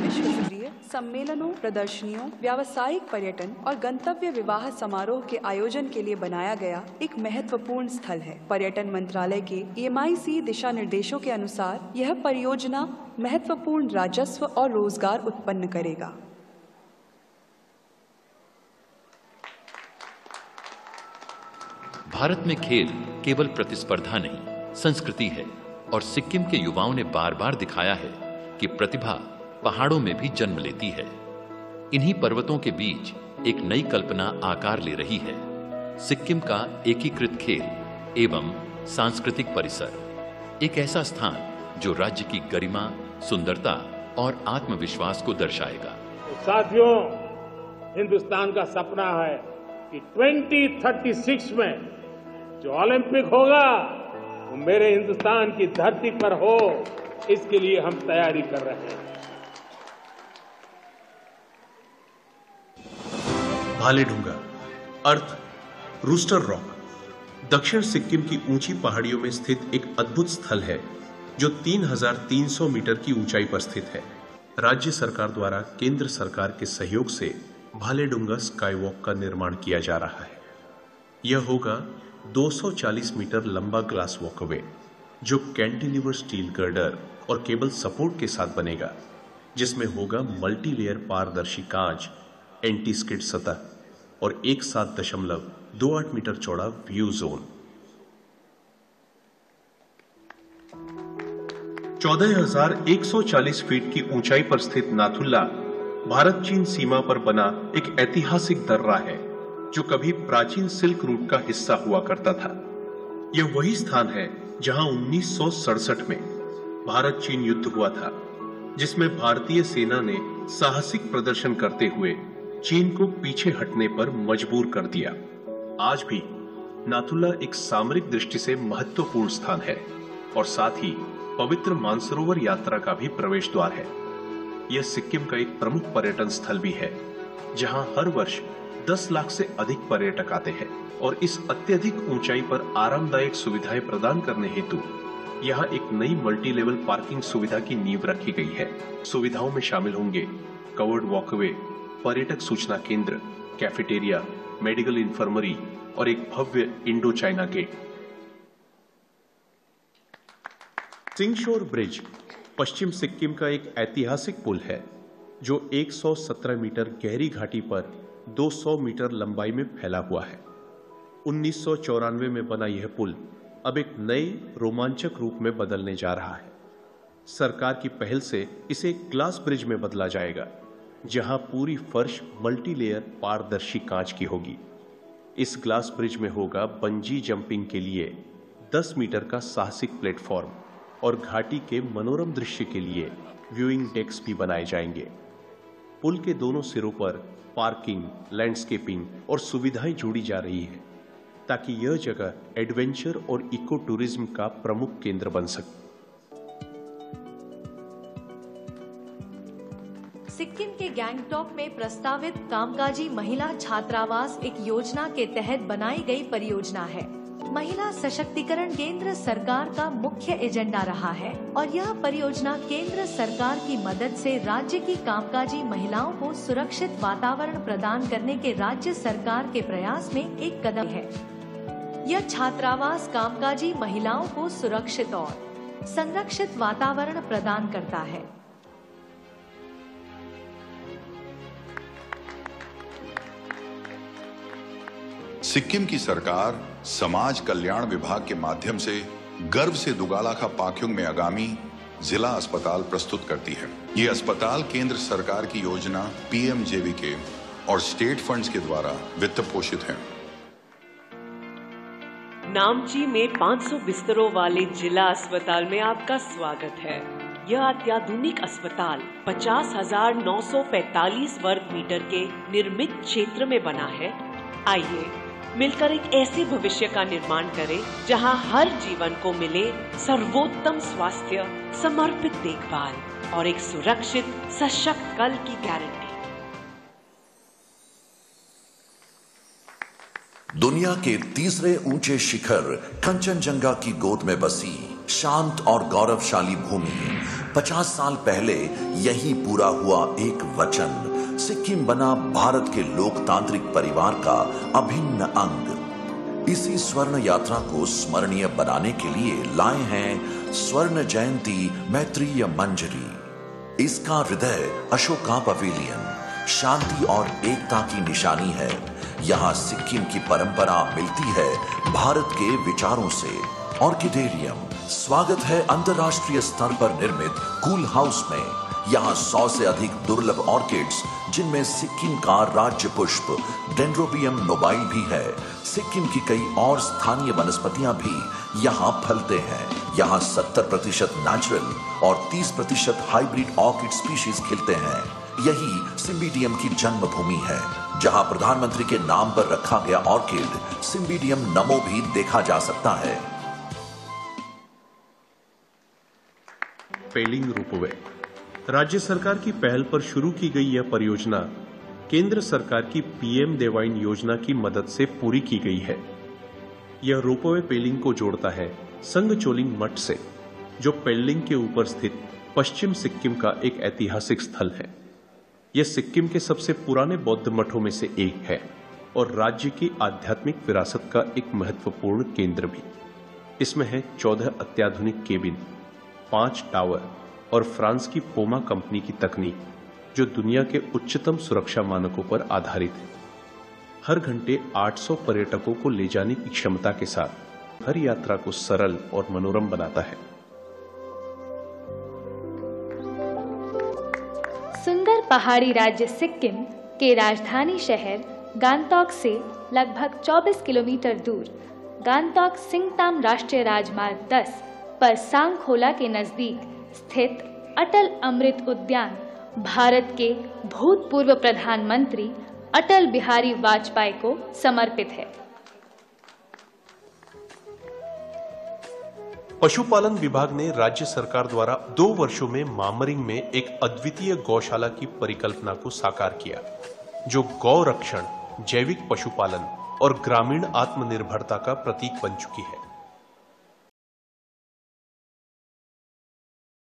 विश्वस्तरीय सम्मेलनों, प्रदर्शनियों, व्यावसायिक पर्यटन और गंतव्य विवाह समारोह के आयोजन के लिए बनाया गया एक महत्वपूर्ण स्थल है। पर्यटन मंत्रालय के EMIC दिशा निर्देशों के अनुसार यह परियोजना महत्वपूर्ण राजस्व और रोजगार उत्पन्न करेगा। भारत में खेल केवल प्रतिस्पर्धा नहीं, संस्कृति है और सिक्किम के युवाओं ने बार बार दिखाया है कि प्रतिभा पहाड़ों में भी जन्म लेती है। इन्हीं पर्वतों के बीच एक नई कल्पना आकार ले रही है, सिक्किम का एकीकृत खेल एवं सांस्कृतिक परिसर। एक ऐसा स्थान जो राज्य की गरिमा, सुंदरता और आत्मविश्वास को दर्शाएगा। साथियों, हिंदुस्तान का सपना है कि 2036 में जो ओलंपिक होगा वो मेरे हिंदुस्तान की धरती पर हो। इसके लिए हम तैयारी कर रहे हैं। भालेडुंगा अर्थ रूस्टर रॉक दक्षिण सिक्किम की ऊंची पहाड़ियों में स्थित एक अद्भुत स्थल है जो 3300 मीटर की ऊंचाई पर स्थित है। राज्य सरकार द्वारा केंद्र सरकार के सहयोग से भालेडुंगा स्काई वॉक का निर्माण किया जा रहा है। यह होगा 240 मीटर लंबा ग्लास वॉकवे जो कैंटिलीवर स्टील गर्डर और केबल सपोर्ट के साथ बनेगा, जिसमें होगा मल्टी लेयर पारदर्शी कांच, एंटी स्किड सतह और 17.28 मीटर चौड़ा व्यू जोन। 14,140 फीट की ऊंचाई पर स्थित नाथुला भारत चीन सीमा पर बना एक ऐतिहासिक दर्रा है जो कभी प्राचीन सिल्क रूट का हिस्सा हुआ करता था। यह वही स्थान है जहां 1967 में भारत चीन युद्ध हुआ था, जिसमें भारतीय सेना ने साहसिक प्रदर्शन करते हुए चीन को पीछे हटने पर मजबूर कर दिया। आज भी नाथुला एक सामरिक दृष्टि से महत्वपूर्ण स्थान है और साथ ही पवित्र मानसरोवर यात्रा का भी प्रवेश द्वार है। यह सिक्किम का एक प्रमुख पर्यटन स्थल भी है जहां हर वर्ष 10 लाख से अधिक पर्यटक आते हैं और इस अत्यधिक ऊंचाई पर आरामदायक सुविधाएं प्रदान करने हेतु यहाँ एक नई मल्टी लेवल पार्किंग सुविधा की नींव रखी गई है। सुविधाओं में शामिल होंगे कवर्ड वॉकवे, पर्यटक सूचना केंद्र, कैफेटेरिया, मेडिकल इंफर्मरी और एक भव्य इंडो चाइना गेट। सिंगशोर ब्रिज पश्चिम सिक्किम का एक ऐतिहासिक पुल है जो 117 मीटर गहरी घाटी पर 200 मीटर लंबाई में फैला हुआ है। 1994 में बना यह पुल अब एक नए रोमांचक रूप में बदलने जा रहा है। सरकार की पहल से इसे ग्लास ब्रिज में बदला जाएगा, जहां पूरी फर्श मल्टी लेयर पारदर्शी कांच की होगी। इस ग्लास ब्रिज में होगा बंजी जंपिंग के लिए 10 मीटर का साहसिक प्लेटफॉर्म और घाटी के मनोरम दृश्य के लिए व्यूइंग डेक्स भी बनाए जाएंगे। पुल के दोनों सिरों पर पार्किंग, लैंडस्केपिंग और सुविधाएं जोड़ी जा रही है ताकि यह जगह एडवेंचर और इको टूरिज्म का प्रमुख केंद्र बन सके। सिक्किम के गैंगटॉक में प्रस्तावित कामकाजी महिला छात्रावास एक योजना के तहत बनाई गई परियोजना है। महिला सशक्तिकरण केंद्र सरकार का मुख्य एजेंडा रहा है और यह परियोजना केंद्र सरकार की मदद से राज्य की कामकाजी महिलाओं को सुरक्षित वातावरण प्रदान करने के राज्य सरकार के प्रयास में एक कदम है। यह छात्रावास कामकाजी महिलाओं को सुरक्षित और संरक्षित वातावरण प्रदान करता है। सिक्किम की सरकार समाज कल्याण विभाग के माध्यम से गर्व से दुगालाखा पाक्योंग में आगामी जिला अस्पताल प्रस्तुत करती है। ये अस्पताल केंद्र सरकार की योजना PMJVK और स्टेट फंड्स के द्वारा वित्त पोषित है। नामची में 500 बिस्तरों वाले जिला अस्पताल में आपका स्वागत है। यह अत्याधुनिक अस्पताल 50,945 वर्ग मीटर के निर्मित क्षेत्र में बना है। आइए मिलकर एक ऐसे भविष्य का निर्माण करें जहां हर जीवन को मिले सर्वोत्तम स्वास्थ्य, समर्पित देखभाल और एक सुरक्षित सशक्त कल की गारंटी। दुनिया के तीसरे ऊंचे शिखर कंचनजंगा की गोद में बसी शांत और गौरवशाली भूमि। 50 साल पहले यही पूरा हुआ एक वचन। सिक्किम बना भारत के लोकतांत्रिक परिवार का अभिन्न अंग। इसी स्वर्ण यात्रा को स्मरणीय बनाने के लिए लाए हैं स्वर्ण जयंती मैत्रीय मंजरी। इसका हृदय अशोका पवेलियन शांति और एकता की निशानी है। यहाँ सिक्किम की परंपरा मिलती है भारत के विचारों से। ऑर्किडेरियम स्वागत है अंतर्राष्ट्रीय स्तर पर निर्मित कूल हाउस में। यहाँ 100 से अधिक दुर्लभ ऑर्किड्स, जिनमें सिक्किम का राज्य पुष्प डेंड्रोबियम नोबाइल भी है। सिक्किम की कई और स्थानीय वनस्पतियां भी यहाँ फलते हैं। यहाँ 70% नेचुरल और 30% हाइब्रिड ऑर्किड स्पीशीज खिलते हैं। यही सिम्बिडियम की जन्मभूमि है, जहाँ प्रधानमंत्री के नाम पर रखा गया ऑर्किड सिम्बिडियम नमो भी देखा जा सकता है। पेलिंग रोपवे राज्य सरकार की पहल पर शुरू की गई यह परियोजना केंद्र सरकार की पीएम देवाइन योजना की मदद से पूरी की गई है। यह रोपवे पेलिंग को जोड़ता है संगचोलिंग मठ से, जो पेलिंग के ऊपर स्थित पश्चिम सिक्किम का एक ऐतिहासिक स्थल है। यह सिक्किम के सबसे पुराने बौद्ध मठों में से एक है और राज्य की आध्यात्मिक विरासत का एक महत्वपूर्ण केंद्र भी। इसमें है 14 अत्याधुनिक केबिन, 5 टावर और फ्रांस की पोमा कंपनी की तकनीक, जो दुनिया के उच्चतम सुरक्षा मानकों पर आधारित है। हर घंटे 800 पर्यटकों को ले जाने की क्षमता के साथ हर यात्रा को सरल और मनोरम बनाता है। सुंदर पहाड़ी राज्य सिक्किम के राजधानी शहर गांगटॉक से लगभग 24 किलोमीटर दूर गांगटॉक सिंगताम राष्ट्रीय राजमार्ग 10 पर सांगखोला के नजदीक स्थित अटल अमृत उद्यान भारत के भूतपूर्व प्रधानमंत्री अटल बिहारी वाजपेयी को समर्पित है। पशुपालन विभाग ने राज्य सरकार द्वारा 2 वर्षों में मामरिंग में एक अद्वितीय गौशाला की परिकल्पना को साकार किया, जो गौ रक्षण, जैविक पशुपालन और ग्रामीण आत्मनिर्भरता का प्रतीक बन चुकी है।